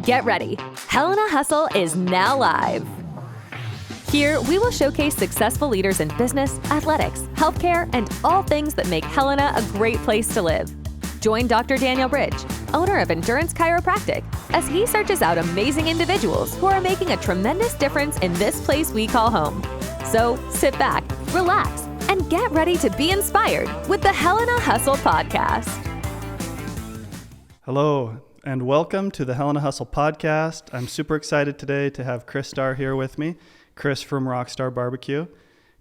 Get ready. Helena Hustle is now live. Here, we will showcase successful leaders in business, athletics, healthcare, and all things that make Helena a great place to live. Join Dr. Daniel Bridge, owner of Endurance Chiropractic, as he searches out amazing individuals who are making a tremendous difference in this place we call home. So sit back, relax, and get ready to be inspired with the Helena Hustle Podcast. Hello, and welcome to the Helena Hustle Podcast. I'm super excited today to have Chris Starr here with me. Chris from Rockstarr BBQ.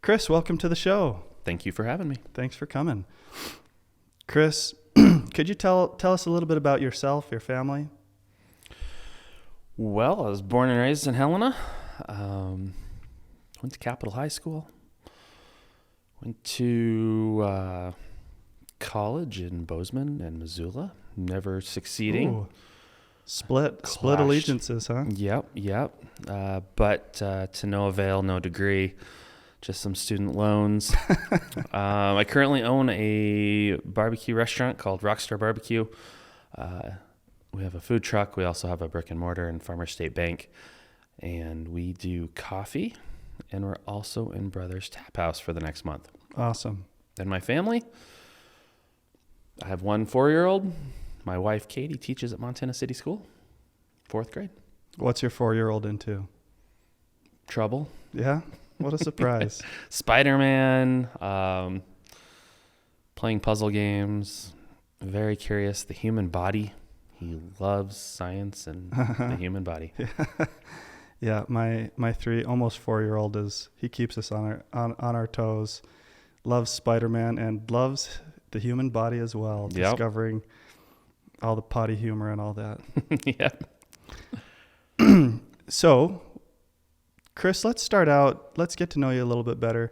Chris, welcome to the show. Thank you for having me. Thanks for coming. Chris, could you tell us a little bit about yourself, your family? Well, I was born and raised in Helena. Went to Capitol High School. Went to college in Bozeman and Missoula. Never succeeding. Ooh. Split allegiances, huh? Yep. But to no avail, no degree, just some student loans. I currently own a barbecue restaurant called Rockstarr BBQ. We have a food truck. We also have a brick and mortar in Farmers State Bank. And we do coffee. And we're also in Brothers Tap House for the next month. Awesome. Then my family. I have one 4-year-old. My wife, Katie, teaches at Montana City School, 4th grade. What's your 4-year-old into? Trouble. Yeah? What a surprise. Spider-Man, playing puzzle games, very curious. The human body. He loves science and the human body. Yeah, my almost 4-year-old he keeps us on our toes, loves Spider-Man and loves the human body as well, discovering all the potty humor and all that. Yeah. So, Chris, let's start out. Let's get to know you a little bit better.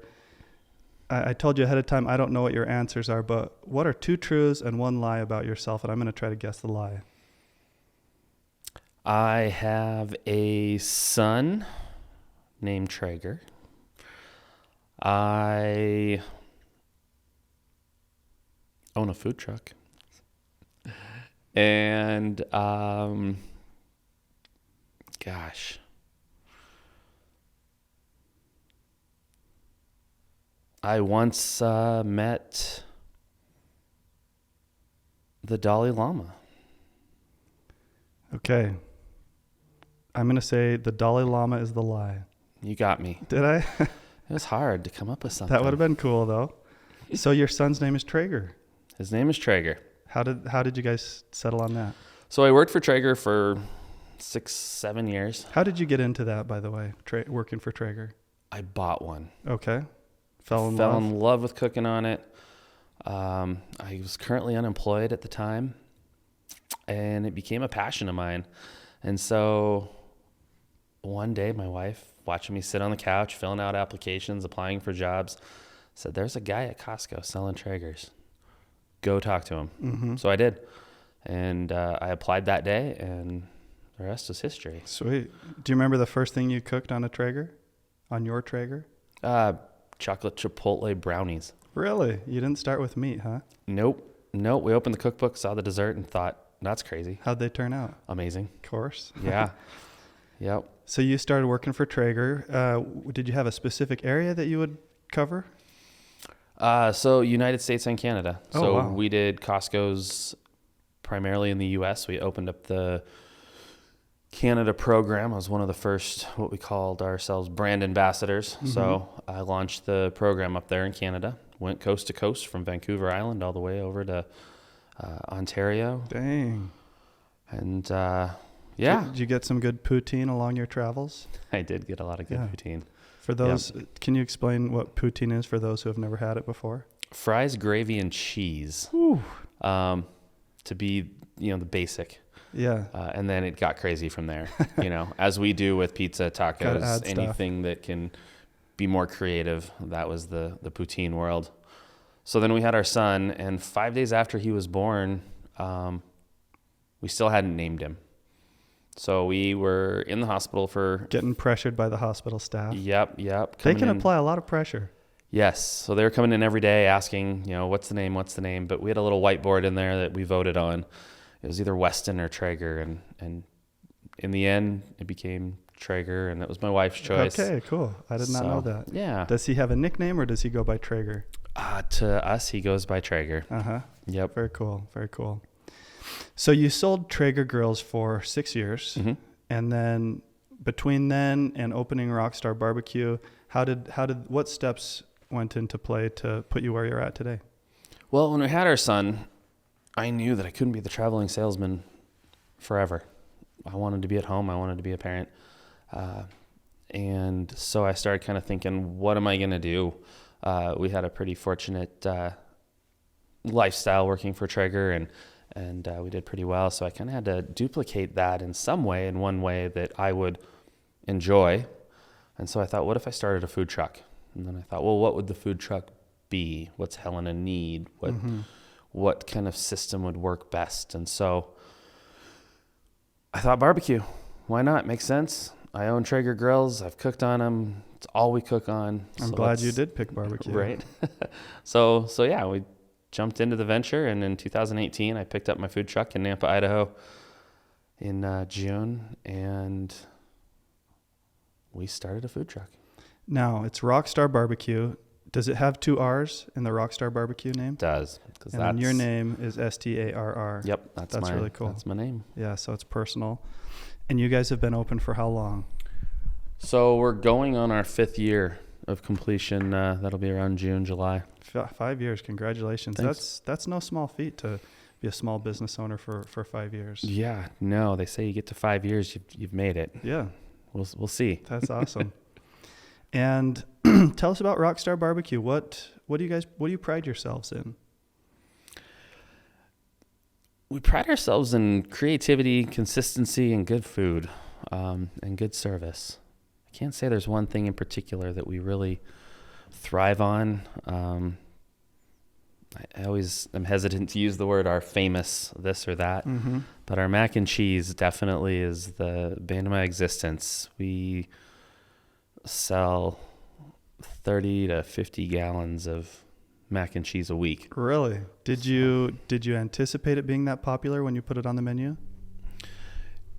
I told you ahead of time, I don't know what your answers are, but what are 2 truths and 1 lie about yourself? And I'm going to try to guess the lie. I have a son named Traeger. I own a food truck. And, I once met the Dalai Lama. Okay. I'm going to say the Dalai Lama is the lie. You got me. Did I? It was hard to come up with something. That would have been cool, though. So your son's name is Traeger. His name is Traeger. How did you guys settle on that? So I worked for Traeger for 6-7 years. How did you get into that, by the way, working for Traeger? I bought one. Okay. Fell in love with cooking on it. I was currently unemployed at the time, and it became a passion of mine. And so one day, my wife, watching me sit on the couch, filling out applications, applying for jobs, said, "There's a guy at Costco selling Traegers. Go talk to him." Mm-hmm. So I did. And I applied that day, and the rest is history. Sweet. Do you remember the first thing you cooked on a Traeger? On your Traeger? Chocolate chipotle brownies. Really? You didn't start with meat, huh? Nope. We opened the cookbook, saw the dessert, and thought, that's crazy. How'd they turn out? Amazing. Of course. Yeah. Yep. So you started working for Traeger. Did you have a specific area that you would cover? So United States and Canada. Oh, so wow. We did Costco's primarily in the U.S. We opened up the Canada program. I was one of the first, what we called ourselves, brand ambassadors. Mm-hmm. So I launched the program up there in Canada, went coast to coast from Vancouver Island all the way over to Ontario. Dang. And yeah. Did you get some good poutine along your travels? I did get a lot of good poutine. For those, Can you explain what poutine is for those who have never had it before? Fries, gravy, and cheese. Ooh. To be, the basic. Yeah. And then it got crazy from there, as we do with pizza, tacos, anything that can be more creative. That was the poutine world. So then we had our son, and 5 days after he was born, we still hadn't named him. So we were in the hospital for... Getting pressured by the hospital staff. Yep. They can apply a lot of pressure. Yes. So they were coming in every day asking, what's the name? But we had a little whiteboard in there that we voted on. It was either Weston or Traeger, and in the end, it became Traeger, and that was my wife's choice. Okay, cool. I did not know that. Yeah. Does he have a nickname or does he go by Traeger? To us, he goes by Traeger. Uh-huh. Yep. Very cool. Very cool. So you sold Traeger grills for 6 years. Mm-hmm. And then between then and opening Rockstarr BBQ, what steps went into play to put you where you're at today? Well, when we had our son, I knew that I couldn't be the traveling salesman forever. I wanted to be at home. I wanted to be a parent. And so I started kind of thinking, what am I going to do? We had a pretty fortunate lifestyle working for Traeger, and we did pretty well. So I kind of had to duplicate that in some way, in one way that I would enjoy. And so I thought, what if I started a food truck? And then I thought, well, what would the food truck be? What's Helena need? What kind of system would work best? And so I thought barbecue. Why not? Makes sense. I own Traeger grills. I've cooked on them. It's all we cook on. I'm glad you did pick barbecue. Right. So yeah, we jumped into the venture, and in 2018, I picked up my food truck in Nampa, Idaho in June, and we started a food truck. Now, it's Rockstarr BBQ. Does it have 2 R's in the Rockstarr BBQ name? It does. And then your name is Starr. Yep. That's really cool. That's my name. Yeah, so it's personal. And you guys have been open for how long? So we're going on our 5th year of completion. That'll be around June, July. 5 years. Congratulations. Thanks. That's no small feat to be a small business owner for 5 years. Yeah. No, they say you get to 5 years, you've made it. Yeah. We'll see. That's awesome. And tell us about Rockstarr BBQ. What do you pride yourselves in? We pride ourselves in creativity, consistency, and good food, and good service. I can't say there's one thing in particular that we really thrive on. I always am hesitant to use the word our famous this or that, but our mac and cheese definitely is the bane of my existence. We sell 30 to 50 gallons of mac and cheese a week. Really? Did you anticipate it being that popular when you put it on the menu?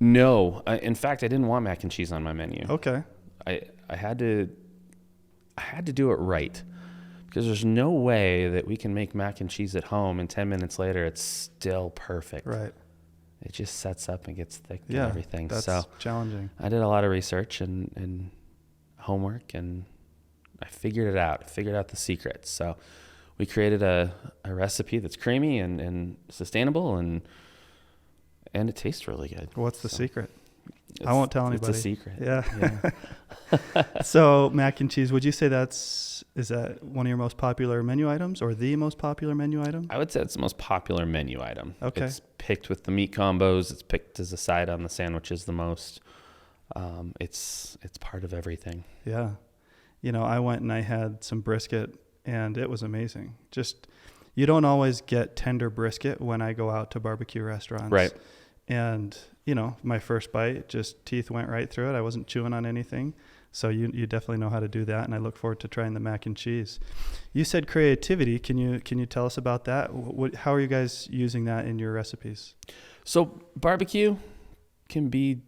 No. In fact, I didn't want mac and cheese on my menu. Okay. I had to do it right, because there's no way that we can make mac and cheese at home and 10 minutes later it's still perfect. Right. It just sets up and gets thick and Yeah, everything. that's so challenging. I did a lot of research and homework, and I figured it out. I figured out the secrets. So we created a recipe that's creamy and sustainable, and it tastes really good. What's the secret? I won't tell anybody. It's a secret. Yeah. So mac and cheese, would you say is that one of your most popular menu items, or the most popular menu item? I would say it's the most popular menu item. Okay. It's picked with the meat combos. It's picked as a side on the sandwiches the most. It's part of everything. Yeah. I went and I had some brisket, and it was amazing. Just, you don't always get tender brisket when I go out to barbecue restaurants. Right. And, my first bite, just teeth went right through it. I wasn't chewing on anything. So you definitely know how to do that, and I look forward to trying the mac and cheese. You said creativity. Can you tell us about that? How are you guys using that in your recipes? So barbecue can be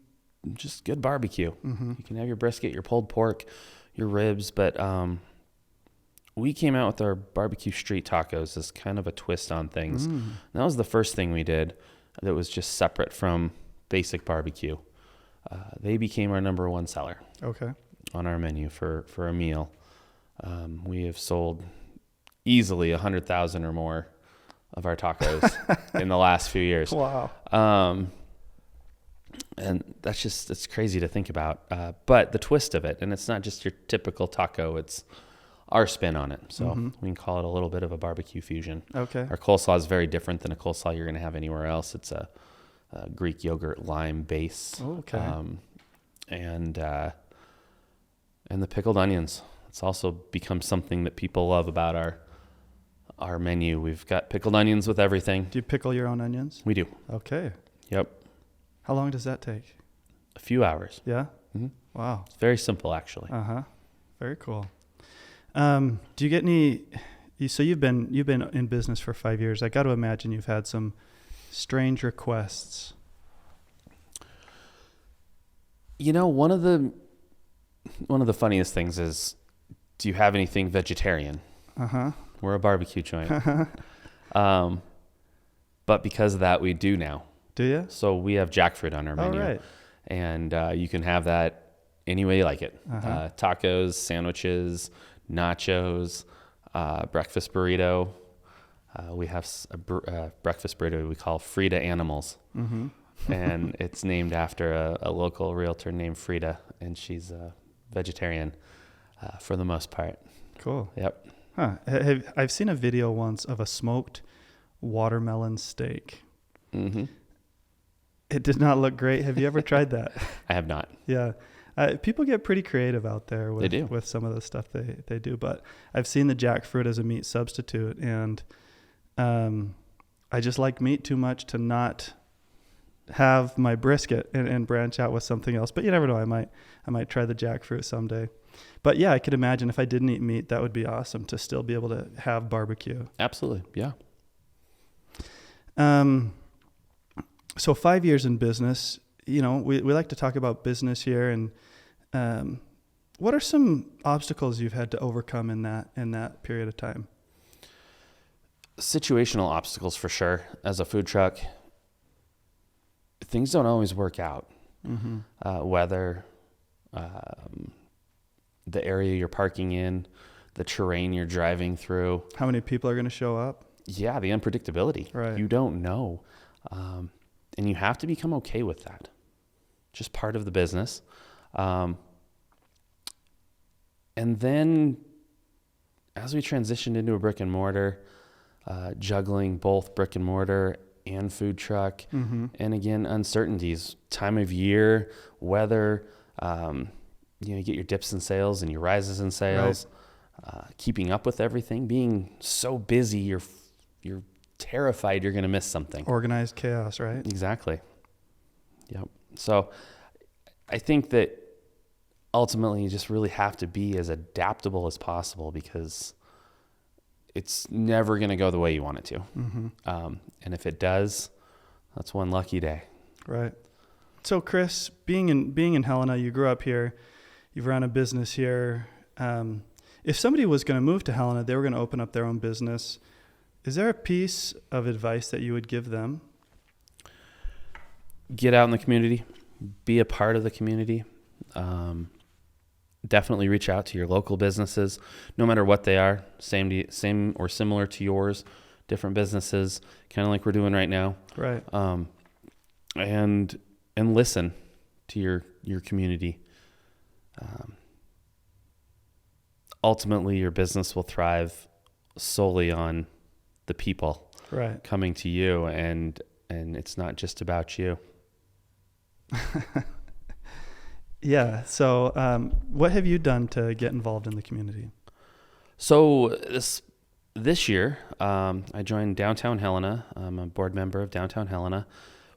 just good barbecue. Mm-hmm. You can have your brisket, your pulled pork, your ribs, but we came out with our barbecue street tacos as kind of a twist on things. That was the first thing we did that was just separate from basic barbecue. They became our number 1 seller. Okay. On our menu for a meal. We have sold easily 100,000 or more of our tacos in the last few years. Wow. And it's crazy to think about. But the twist of it, and it's not just your typical taco, it's our spin on it. So we can call it a little bit of a barbecue fusion. Okay. Our coleslaw is very different than a coleslaw you're going to have anywhere else. It's a Greek yogurt lime base. Okay. And the pickled onions. It's also become something that people love about our menu. We've got pickled onions with everything. Do you pickle your own onions? We do. Okay. Yep. How long does that take? A few hours. Yeah? Mm-hmm. Wow. It's very simple, actually. Uh-huh. Very cool. Do you get any... So you've been in business for 5 years. I got to imagine you've had some strange requests. One of the funniest things is, do you have anything vegetarian? We're a barbecue joint. But because of that, we do now. Do you? So we have jackfruit on our menu. Right. And you can have that any way you like it. Tacos, sandwiches, nachos, breakfast burrito. We have a breakfast burrito we call Frida Animals. And it's named after a local realtor named Frida, and she's a vegetarian for the most part. Cool. Yep. I've seen a video once of a smoked watermelon steak. It did not look great. Have you ever tried that? I have not. Yeah. People get pretty creative out there with some of the stuff they do, but I've seen the jackfruit as a meat substitute, and I just like meat too much to not have my brisket and branch out with something else. But you never know. I might try the jackfruit someday. But yeah, I could imagine if I didn't eat meat, that would be awesome to still be able to have barbecue. Absolutely. Yeah. So 5 years in business, we like to talk about business here, and what are some obstacles you've had to overcome in that period of time? Situational obstacles for sure. As a food truck, things don't always work out. Whether the area you're parking in, the terrain you're driving through. How many people are going to show up? Yeah, the unpredictability. Right. You don't know. And you have to become okay with that. Just part of the business. And then as we transitioned into a brick and mortar, juggling both brick and mortar and food truck, and again, uncertainties, time of year, weather, you get your dips in sales and your rises in sales, keeping up with everything, being so busy, you're terrified you're going to miss something. Organized chaos, right? Exactly. Yep. So I think that ultimately you just really have to be as adaptable as possible, because it's never going to go the way you want it to. And if it does, that's one lucky day. Right. So Chris, being in Helena, you grew up here, you've run a business here. If somebody was going to move to Helena, they were going to open up their own business. Is there a piece of advice that you would give them? Get out in the community, be a part of the community. Definitely reach out to your local businesses, no matter what they are, same or similar to yours, different businesses, kind of like we're doing right now. Right. And listen to your community. Ultimately, your business will thrive solely on the people coming to you, and it's not just about you. Yeah. So what have you done to get involved in the community? So this year, I joined Downtown Helena. I'm a board member of Downtown Helena,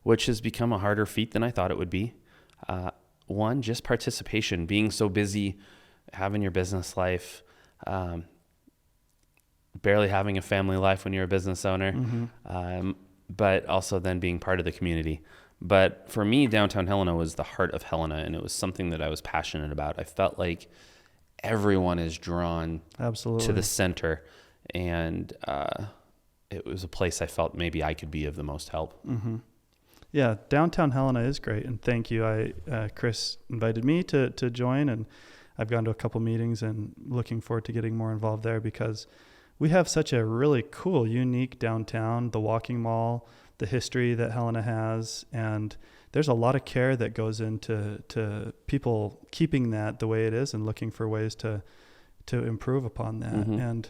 which has become a harder feat than I thought it would be. One, just participation, being so busy, having your business life, barely having a family life when you're a business owner, but also then being part of the community. But for me, Downtown Helena was the heart of Helena, and it was something that I was passionate about. I felt like everyone is drawn to the center, and it was a place I felt maybe I could be of the most help. Yeah, Downtown Helena is great, and thank you. Chris invited me to join, and I've gone to a couple meetings and looking forward to getting more involved there, because we have such a really cool, unique downtown, the walking mall, the history that Helena has, and there's a lot of care that goes into people keeping that the way it is and looking for ways to improve upon that. And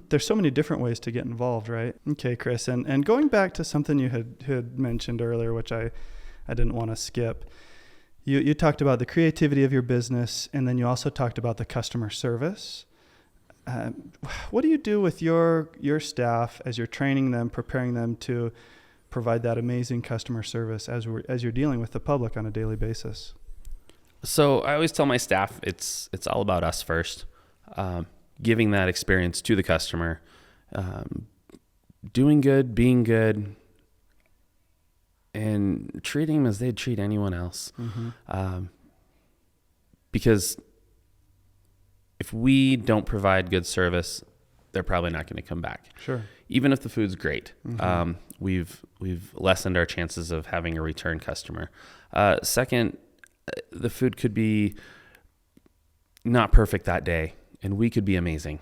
there's so many different ways to get involved, right? Okay, Chris, and going back to something you had mentioned earlier, which I didn't want to skip. You talked about the creativity of your business, and then you also talked about the customer service. What do you do with your staff as you're training them, preparing them to provide that amazing customer service as you're dealing with the public on a daily basis? So I always tell my staff it's all about us first, giving that experience to the customer, doing good, being good, and treating them as they'd treat anyone else. Because if we don't provide good service, they're probably not going to come back. Sure. Even if the food's great, we've lessened our chances of having a return customer. Second, the food could be not perfect that day, and we could be amazing,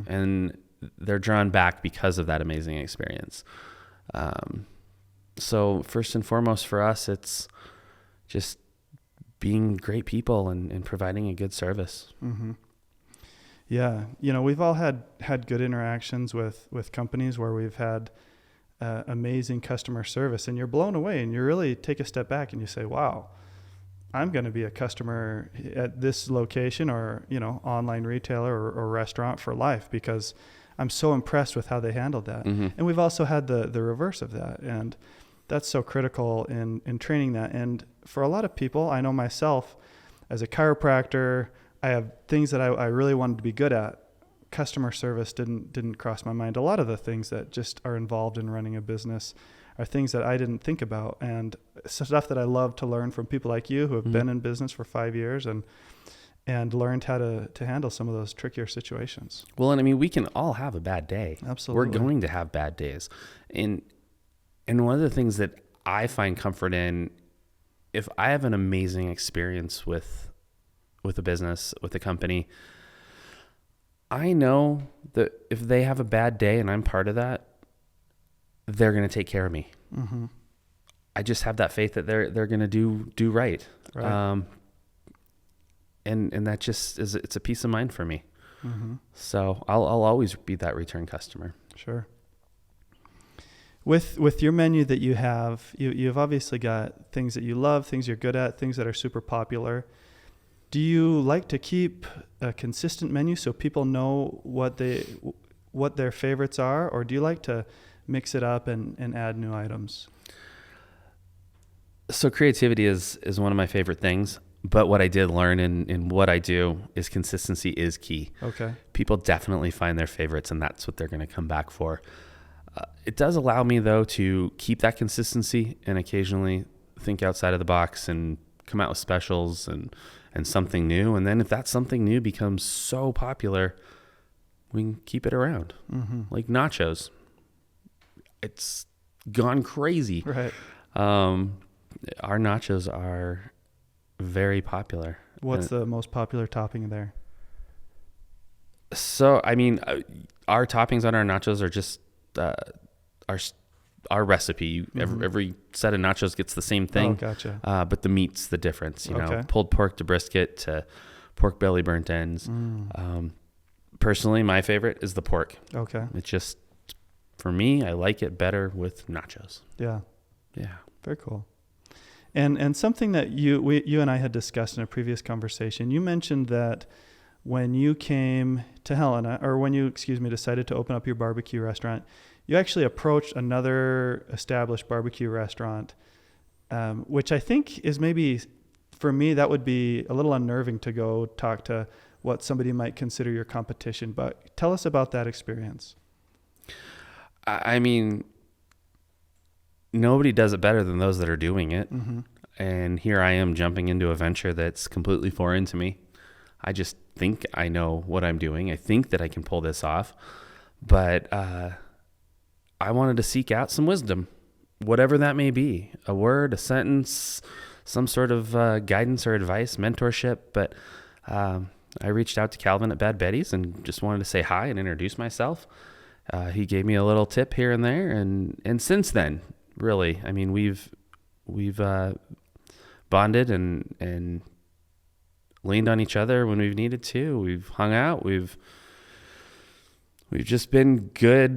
and they're drawn back because of that amazing experience. So first and foremost for us, it's just being great people and providing a good service. Yeah. We've all had good interactions with companies where we've had amazing customer service, and you're blown away, and you really take a step back and you say, wow, I'm going to be a customer at this location or, online retailer or restaurant for life, because I'm so impressed with how they handled that. And we've also had the reverse of that. And that's so critical in training that. And for a lot of people, I know myself as a chiropractor, I have things that I really wanted to be good at. Customer service didn't cross my mind. A lot of the things that just are involved in running a business are things that I didn't think about, and stuff that I love to learn from people like you who have been in business for 5 years and learned how to handle some of those trickier situations. Well, and I mean, we can all have a bad day. Absolutely. We're going to have bad days. And one of the things that I find comfort in, if I have an amazing experience with a business, with a company, I know that if they have a bad day and I'm part of that, they're going to take care of me. I just have that faith that they're going to do right. And that just it's a peace of mind for me. So I'll always be that return customer. Sure. With your menu that you have, you've obviously got things that you love, things you're good at, things that are super popular. Do you like to keep a consistent menu so people know what their favorites are, or do you like to mix it up and add new items? So creativity is one of my favorite things, but what I did learn in what I do is consistency is key. Okay. People definitely find their favorites, and that's what they're going to come back for. It does allow me, though, to keep that consistency and occasionally think outside of the box and come out with specials and something new. And then if that something new becomes so popular, we can keep it around. Like nachos. It's gone crazy. Right. Our nachos are very popular. What's the most popular topping there? So, I mean, our toppings on our nachos are just our recipe. Every set of nachos gets the same thing. Oh, gotcha. But the meat's the difference. You know, Okay. pulled pork to brisket to pork belly burnt ends. Personally, my favorite is the pork. Okay. It's just, for me, I like it better with nachos. Yeah. Yeah. Very cool. And something that you and I had discussed in a previous conversation, you mentioned that when you came to Helena, or when you, decided to open up your barbecue restaurant, you actually approached another established barbecue restaurant, which I think is maybe, for me, that would be a little unnerving to go talk to what somebody might consider your competition. But tell us about that experience. I mean, nobody does it better than those that are doing it. And here I am jumping into a venture that's completely foreign to me. I just think I know what I'm doing. I think that I can pull this off. But I wanted to seek out some wisdom, whatever that may be, a word, a sentence, some sort of guidance or advice, mentorship. But I reached out to Calvin at Bad Betty's and just wanted to say hi and introduce myself. He gave me a little tip here and there. And since then, really, I mean, we've bonded and leaned on each other when we've needed to. We've hung out. We've just been good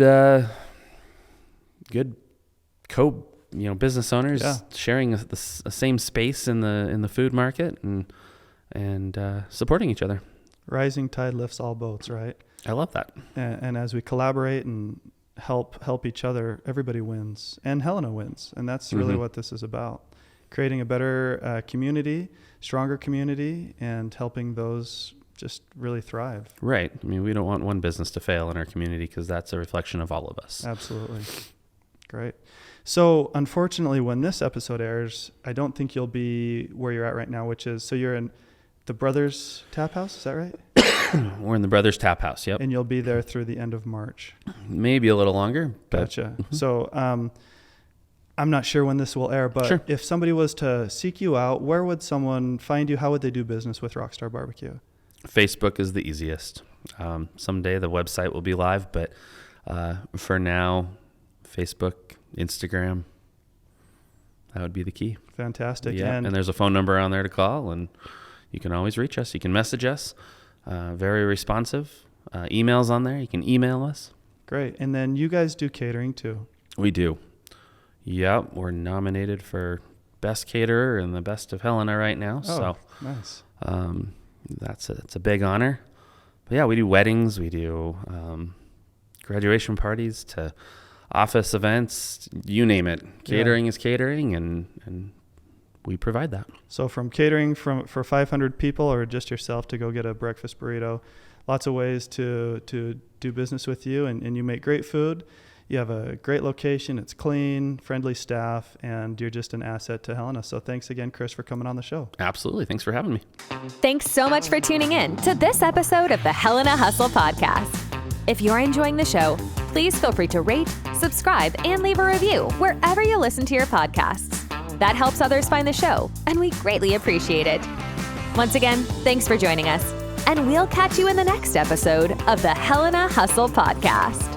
business owners, sharing the same space in the food market and supporting each other. Rising tide lifts all boats, right? I love that. And as we collaborate and help each other, everybody wins, and Helena wins. And that's really what this is about. Creating a better community, stronger community, and helping those just really thrive. Right. I mean, we don't want one business to fail in our community because that's a reflection of all of us. Absolutely. Great. So unfortunately, when this episode airs, I don't think you'll be where you're at right now, which is, so you're in the Brothers Tap House, is that right? We're in the Brothers Tap House, yep. And you'll be there through the end of March. Maybe a little longer. But Gotcha. So I'm not sure when this will air, but Sure. if somebody was to seek you out, where would someone find you? How would they do business with Rockstarr BBQ? Facebook is the easiest. Someday the website will be live, but for now, Facebook, Instagram, that would be the key. Fantastic. Yeah, and there's a phone number on there to call, and you can always reach us. You can message us. Very responsive. Emails on there. You can email us. Great. And then you guys do catering too. We do. Yep. We're nominated for Best Caterer and the Best of Helena right now. Oh, nice. It's a big honor. But yeah, we do weddings. We do graduation parties to office events. You name it. Catering is catering, and we provide that. So from catering for 500 people or just yourself to go get a breakfast burrito, lots of ways to do business with you, and you make great food. You have a great location. It's clean, friendly staff, and you're just an asset to Helena. So thanks again, Chris, for coming on the show. Absolutely. Thanks for having me. Thanks so much for tuning in to this episode of the Helena Hustle Podcast. If you're enjoying the show, please feel free to rate, subscribe, and leave a review wherever you listen to your podcasts. That helps others find the show, and we greatly appreciate it. Once again, thanks for joining us, and we'll catch you in the next episode of the Helena Hustle Podcast.